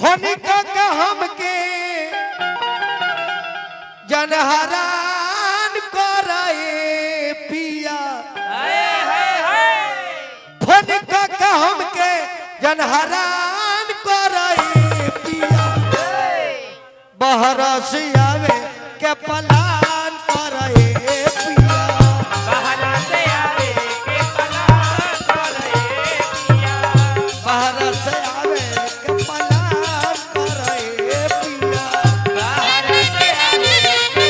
फनिका का हमके जनहरान कराए पिया फनिका का हमके जनहरान कराए पिया बहरा से आवे के पलान कराए पिया बहरा से आवे के पलान कराए पिया बहरा से आवे के पलान कराए पिया बहरा से आवे के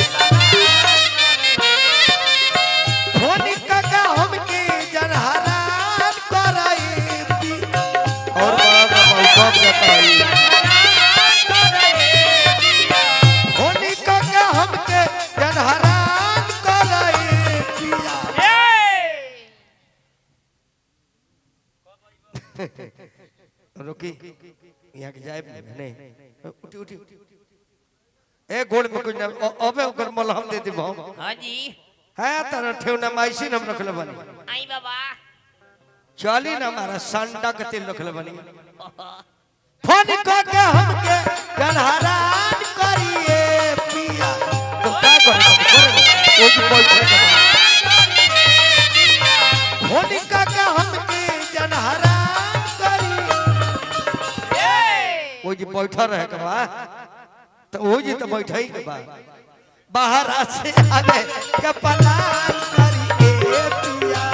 फनिका का हमके जनहरान कराए पिया और बड़ा का बताई फनिका का हमके जनहरान कराए पिया रुकी यहाँ के जाए नहीं उठी उठी एक गोड़ में कुछ ना अबे ओकर मलहम दे दी हम हां जी है तारा ठेवना माइसिन हम रखले बनी आई बाबा चली ना हमारा संडा के तेल रखले बनी फोन को के हमके जनहरान करिए पिया तो का करे ओ जी बैठे फोन को के हमके जनहरान करिए ओ जी बैठा रहे के बा तो ओ जी तो बैठा ही के बा बाहर से आवे के पलान करिए पिया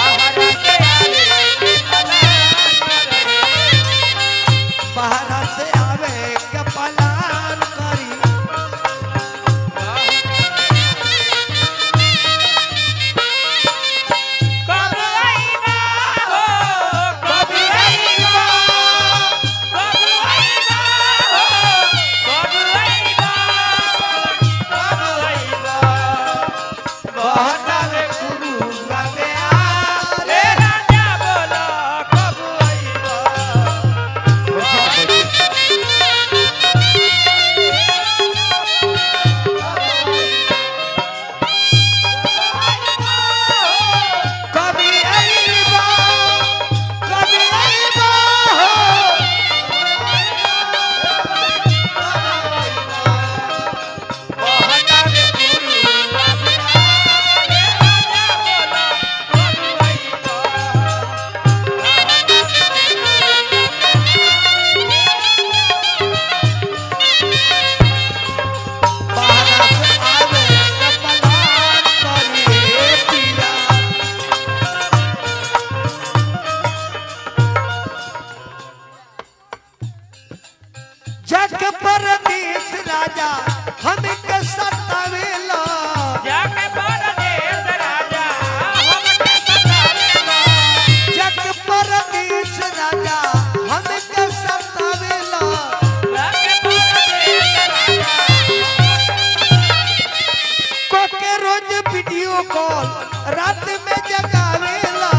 बहरा से आवे के पलान कराए बाहर से आवे के पलान करी कब आईबा हो कब आईबा कब आईबा हो कब आईबा कब आईबा बहतावे गुरु आवे आ रे राजा बोला कब आईबा कभी आईबा कभी आईबा हो बहतावे गुरु आवे रे राजा बोला कब आईबा बाहर से आवे के पलान करिए पिया जग परदेश राजा हमके सतावेला जाके परदेस राजा हमके सतावेला जग परदेश राजा हमके सतावेला जाके परदेस राजा कोके रोज वीडियो कॉल रात में जगावेला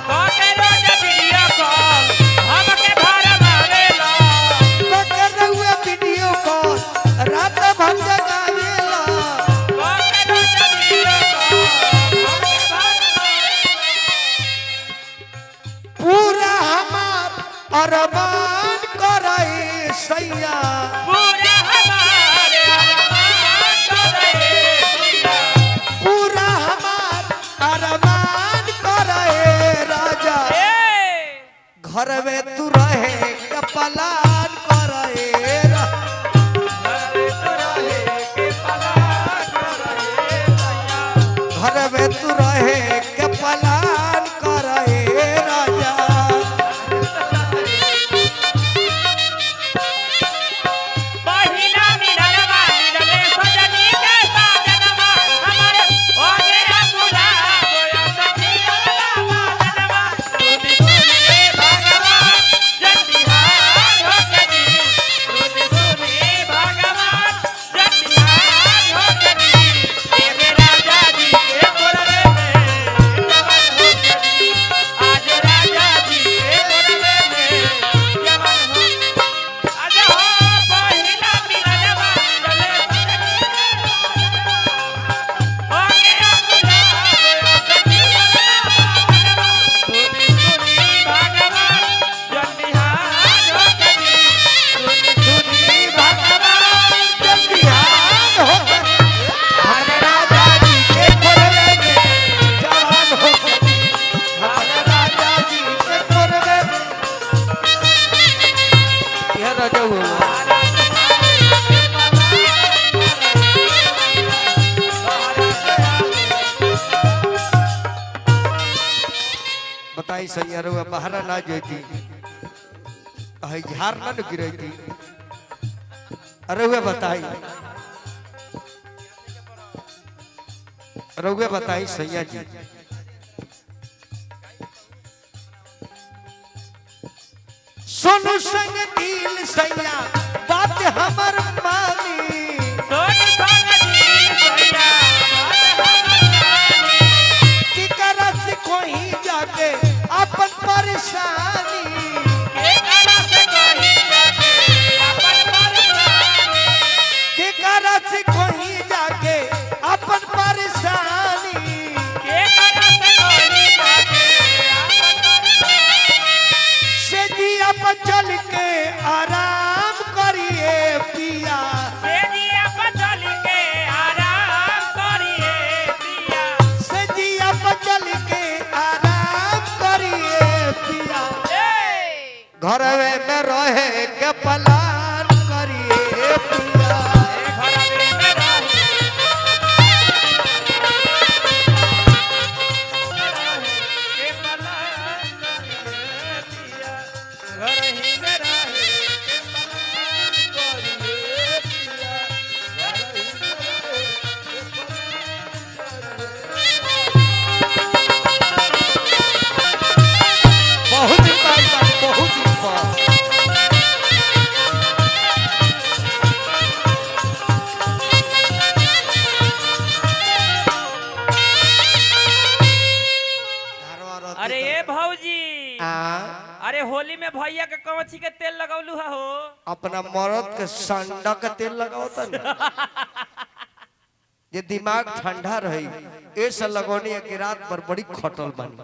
कोके रोज वीडियो कॉल हमके भरमावेला कोके रहुए वीडियो कॉल रात भर जगावेला कोके रोज वीडियो कॉल हमके भरमावेला पूरा हमार अरमान कराए सैया पूरा हमारे अरमान करे सैया पूरा हमार अरमान कराए राजा घर में तू रहे के पलान कराए घरे तो रहे के पलान करे सैया घर में तू रहे के पलान कराए राजा पहिला मिलनवा मिलने सजनी के साजनवा हमारे हो गया गुलाब या सखिया बाजनवा सुनी सुनिए भगवान जय बिहार हो रजऊ बताई सैया रउआ बहरा ना जेती हई झार ना गिरती रउआ बताई रउआ बताई सैया जी सोनू संग दिल सैया बात हमर मानी की करत कोई जाके अपन परेशानी की करत कोई जाके अपन परेशानी से जी अपन चल के आराम करिए पिया से जी अपन चल के आराम करिए पिया घरवे में रहे के पलान करिए पिया बहुत दिन बाद बहुत दिन बाद अरे ए भौजी आ अरे होली में भैया के कौची के तेल लगौलू हो अपना मरद के संडा के तेल लगावता ना ये दिमाग ठंडा रही ऐसा लगौनी है कि रात भर बड़ी खटल बनी